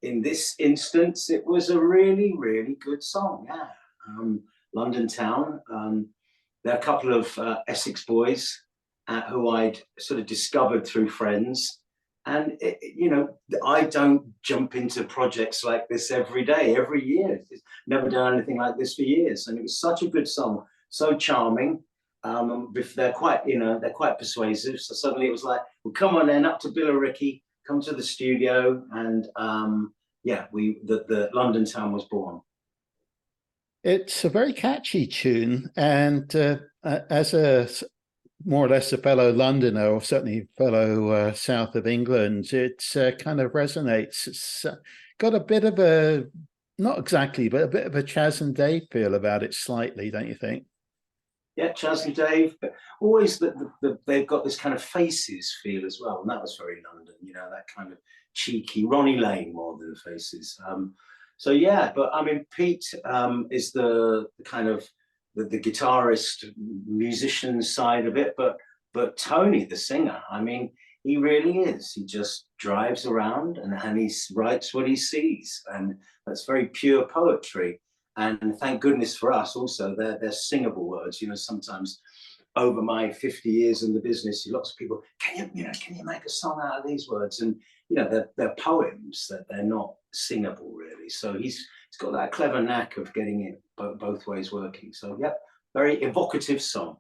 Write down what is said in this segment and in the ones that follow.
in this instance, it was a really, really good song. Yeah. London Town. There are a couple of Essex boys who I'd sort of discovered through friends. And, I don't jump into projects like this every day, every year. It's never done anything like this for years. And it was such a good song, so charming. They're quite persuasive. So suddenly it was like, well, come on then, up to Billericay, come to the studio. And the London Town was born. It's a very catchy tune, and as a more or less a fellow Londoner, or certainly fellow south of England, it kind of resonates. It's got a bit of a, not exactly, but a bit of a Chas and Dave feel about it slightly, don't you think? Yeah, Chas and Dave, but always they've got this kind of Faces feel as well, and that was very London, that kind of cheeky Ronnie Lane more than Faces. So yeah, but I mean, Pete is the kind of the guitarist, musician side of it, but Tony, the singer, I mean, he really is. He just drives around and he writes what he sees, and that's very pure poetry. And thank goodness for us, also they're singable words. Sometimes over my 50 years in the business, lots of people, can you make a song out of these words? And they're poems, that they're not singable really. So he's got that clever knack of getting it both ways working. So yeah, very evocative song.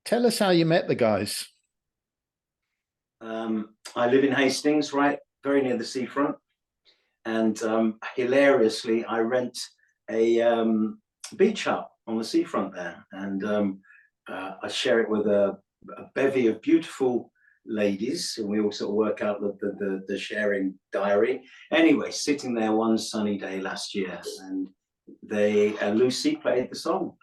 Tell us how you met the guys. I live in Hastings, right, very near the seafront, and hilariously, I rent a beach hut on the seafront there, and I share it with a bevy of beautiful ladies, and we all sort of work out the sharing diary. Anyway, sitting there one sunny day last year, and Lucy played the song.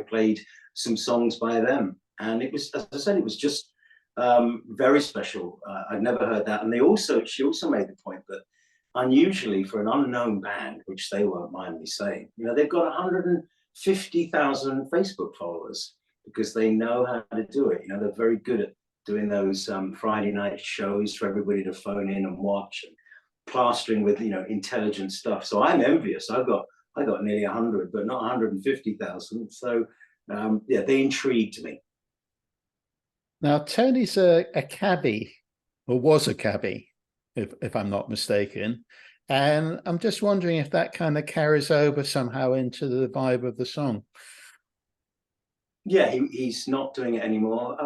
Played some songs by them, and it was, as I said, it was just very special. I'd never heard that, and she also made the point that unusually for an unknown band, which they won't mind me saying, they've got 150,000 Facebook followers, because they know how to do it. They're very good at doing those Friday night shows for everybody to phone in and watch, and plastering with intelligent stuff. So I'm envious. I got nearly 100, but not 150,000. So they intrigued me. Now Tony's a cabbie, or was a cabbie, if I'm not mistaken, and I'm just wondering if that kind of carries over somehow into the vibe of the song. Yeah, he's not doing it anymore.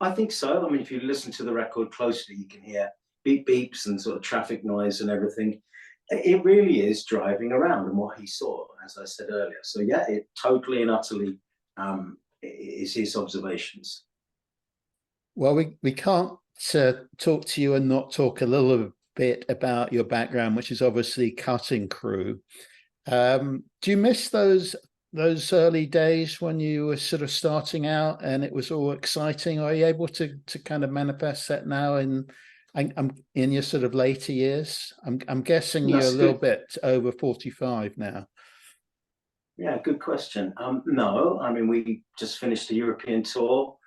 I think so. I mean, if you listen to the record closely, you can hear beep beeps and sort of traffic noise and everything. It really is driving around, and what he saw, as I said earlier. So yeah, it totally and utterly is his observations. Well, we can't talk to you and not talk a little bit about your background, which is obviously cutting Crewe. Do you miss those early days when you were sort of starting out and it was all exciting? Are you able to kind of manifest that now in your sort of later years? I'm guessing you're a little bit over 45 now. Yeah, good question. No, I mean, we just finished a European tour,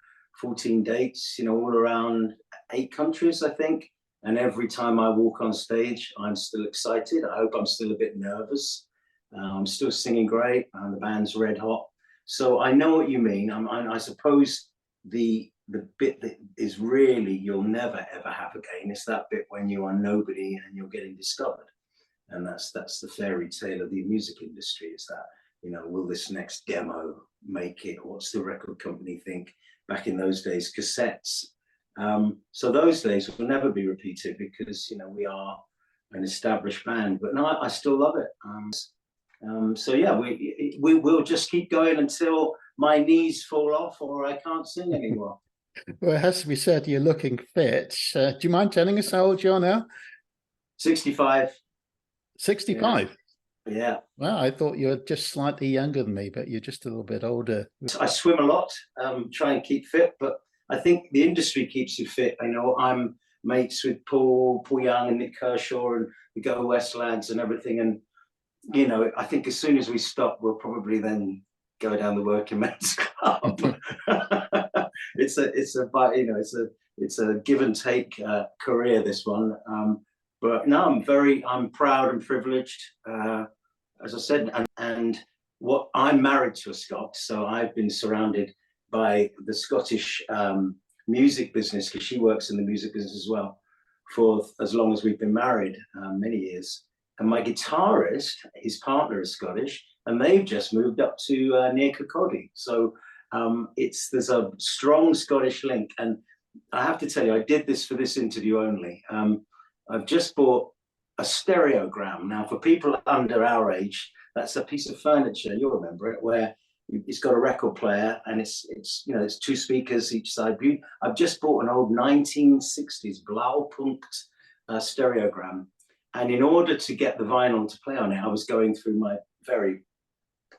14 dates, all around 8 countries, I think. And every time I walk on stage, I'm still excited. I hope I'm still a bit nervous. I'm still singing great, and the band's red hot. So I know what you mean. I suppose the bit that is really you'll never ever have again is that bit when you are nobody and you're getting discovered. And that's the fairy tale of the music industry, is that, will this next demo make it? What's the record company think? Back in those days, cassettes. So those days will never be repeated, because we are an established band. But no, I still love it. So yeah, we will just keep going until my knees fall off or I can't sing anymore. Well, it has to be said, you're looking fit. Do you mind telling us how old you are now? 65. 65? Yeah. Well, I thought you were just slightly younger than me, but you're just a little bit older. I swim a lot, try and keep fit, but I think the industry keeps you fit. I'm mates with Paul Young and Nick Kershaw and the Go West lads and everything, and I think as soon as we stop, we'll probably then go down the working men's club. It's a give and take career, this one. But no, I'm proud and privileged, as I said, and what I'm married to a Scot, so I've been surrounded by the Scottish music business, because she works in the music business as well, for as long as we've been married, many years. And my guitarist, his partner is Scottish, and they've just moved up to near Kirkcaldy. So there's a strong Scottish link. And I have to tell you, I did this for this interview only. I've just bought a stereogram. Now, for people under our age, that's a piece of furniture, you'll remember it, where it's got a record player and it's two speakers each side. I've just bought an old 1960s Blaupunkt stereogram. And in order to get the vinyl to play on it, I was going through my very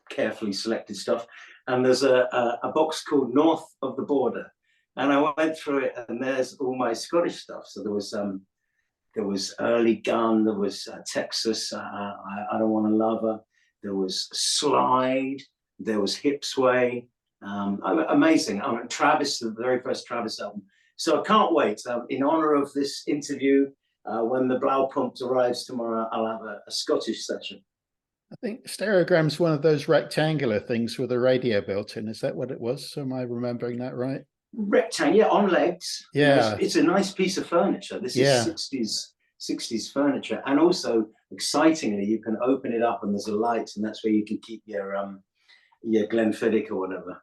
carefully selected stuff. And there's a box called North of the Border. And I went through it, and there's all my Scottish stuff. So there was Early Gun, there was Texas, I Don't Want to Love Her, there was Slide, there was Hipsway. Amazing. Travis, the very first Travis album. So I can't wait. In honor of this interview, when the Blaupunkt arrives tomorrow, I'll have a Scottish session. I think stereogram's one of those rectangular things with a radio built in. Is that what it was? Am I remembering that right? Rectangle, yeah, on legs. Yeah. It's a nice piece of furniture. This is 60s furniture. And also, excitingly, you can open it up and there's a light, and that's where you can keep your Glenfiddich or whatever.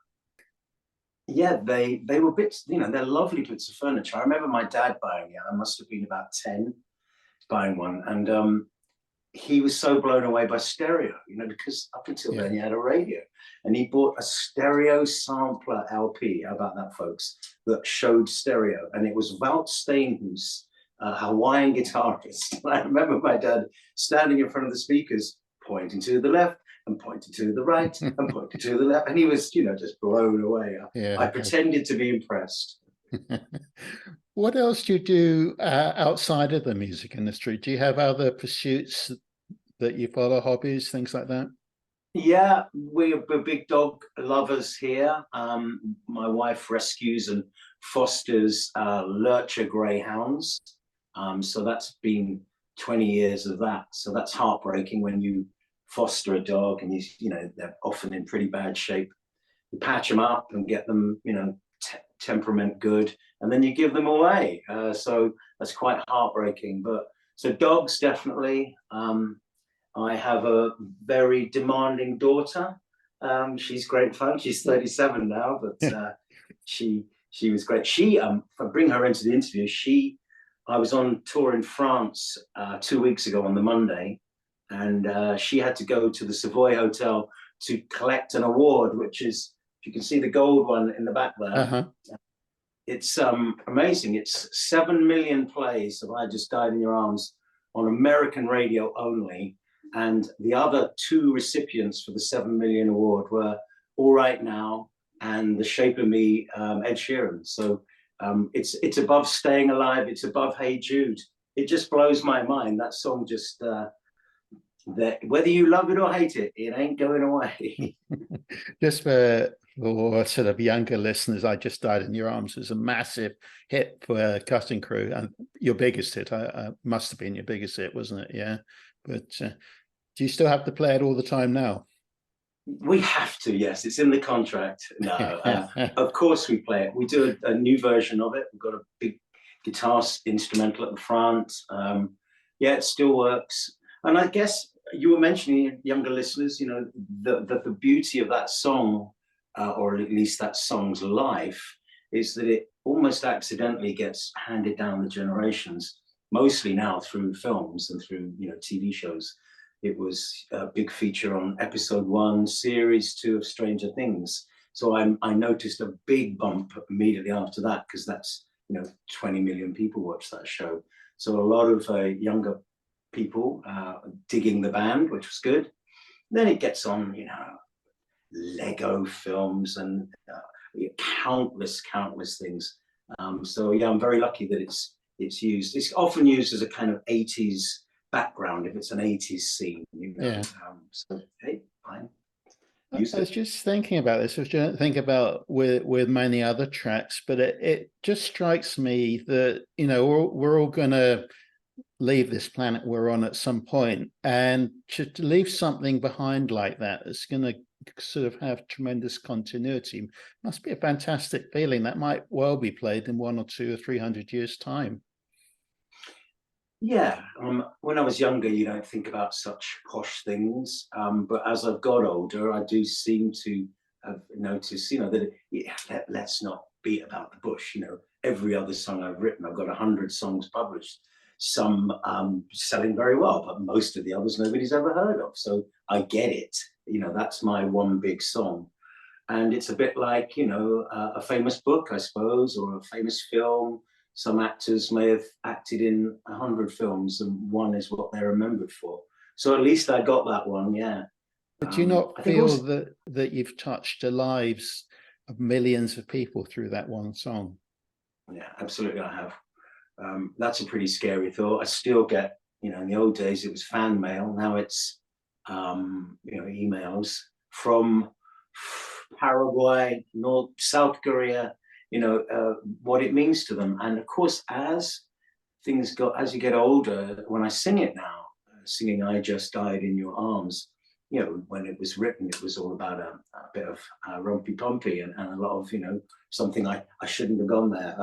Yeah, they were bits, they're lovely bits of furniture. I remember my dad buying it. I must have been about 10 buying one. And he was so blown away by stereo, because up until then he had a radio, and he bought a stereo sampler LP. How about that, folks? That showed stereo, and it was Wout Steenhuis, a Hawaiian guitarist. I remember my dad standing in front of the speakers, pointing to the left and pointing to the right and pointing to the left, and he was, just blown away. Yeah. I pretended to be impressed. What else do you do outside of the music industry? Do you have other pursuits that you follow, hobbies, things like that? Yeah, we're big dog lovers here. My wife rescues and fosters lurcher greyhounds. So that's been 20 years of that. So that's heartbreaking when you foster a dog and they're often in pretty bad shape. You patch them up and get them, temperament good, and then you give them away. So that's quite heartbreaking. But so dogs, definitely. I have a very demanding daughter. She's great fun. She's 37 now, but she was great. If I bring her into the interview, I was on tour in France 2 weeks ago on the Monday, and she had to go to the Savoy Hotel to collect an award, which is, you can see the gold one in the back there. Uh-huh. It's amazing. It's 7 million plays of I Just Died in Your Arms on American radio only. And the other 2 recipients for the 7 million award were All Right Now and The Shape of Me, Ed Sheeran. So it's above Staying Alive. It's above Hey Jude. It just blows my mind. That song just, whether you love it or hate it, it ain't going away. Just for sort of younger listeners, I Just Died in Your Arms is a massive hit for Cutting Crew, and your biggest hit. Must have been your biggest hit, wasn't it? Yeah. But do you still have to play it all the time now? We have to, yes. It's in the contract. No, of course we play it. We do a new version of it. We've got a big guitar instrumental at the front. Yeah, it still works. And I guess you were mentioning, younger listeners, the beauty of that song, or at least that song's life, is that it almost accidentally gets handed down the generations, mostly now through films and through TV shows. It was a big feature on episode 1, series 2 of Stranger Things. So I noticed a big bump immediately after that, because that's 20 million people watch that show. So a lot of younger people digging the band, which was good. Then it gets on, Lego films and countless things. So yeah, I'm very lucky that it's used. It's often used as a kind of 80s background if it's an 80s scene. Yeah. So hey, fine. I was just thinking about this. I was trying to think about with many other tracks, but it just strikes me that we're all going to leave this planet we're on at some point, and to leave something behind like that that's going to sort of have tremendous continuity must be a fantastic feeling. That might well be played in 1 or 2 or 300 years time. Yeah, when I was younger, you don't think about such posh things, but as I've got older, I do seem to have noticed, that let's not beat about the bush. Every other song I've written, I've got 100 songs published, some selling very well, but most of the others nobody's ever heard of. So I get it. That's my one big song. And it's a bit like, a famous book, I suppose, or a famous film. Some actors may have acted in 100 films, and one is what they're remembered for. So at least I got that one, yeah. But do you I not think feel also, that you've touched the lives of millions of people through that one song? yeah, absolutely, I have. That's a pretty scary thought. I still get, in the old days it was fan mail. Now it's, emails from Paraguay, North, South Korea. What it means to them. And of course, as you get older, when I sing it now, singing "I Just Died in Your Arms," when it was written, it was all about a bit of rumpy pumpy and a lot of, something I shouldn't have gone there.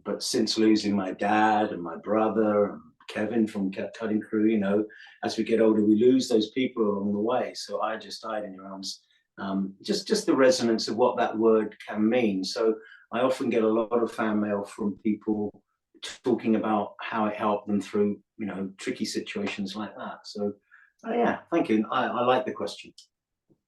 But since losing my dad and my brother and Kevin from Cutting Crewe, as we get older, we lose those people along the way. So "I Just Died in Your Arms," just the resonance of what that word can mean. So I often get a lot of fan mail from people talking about how it helped them through, tricky situations like that. So, yeah, thank you. I like the question.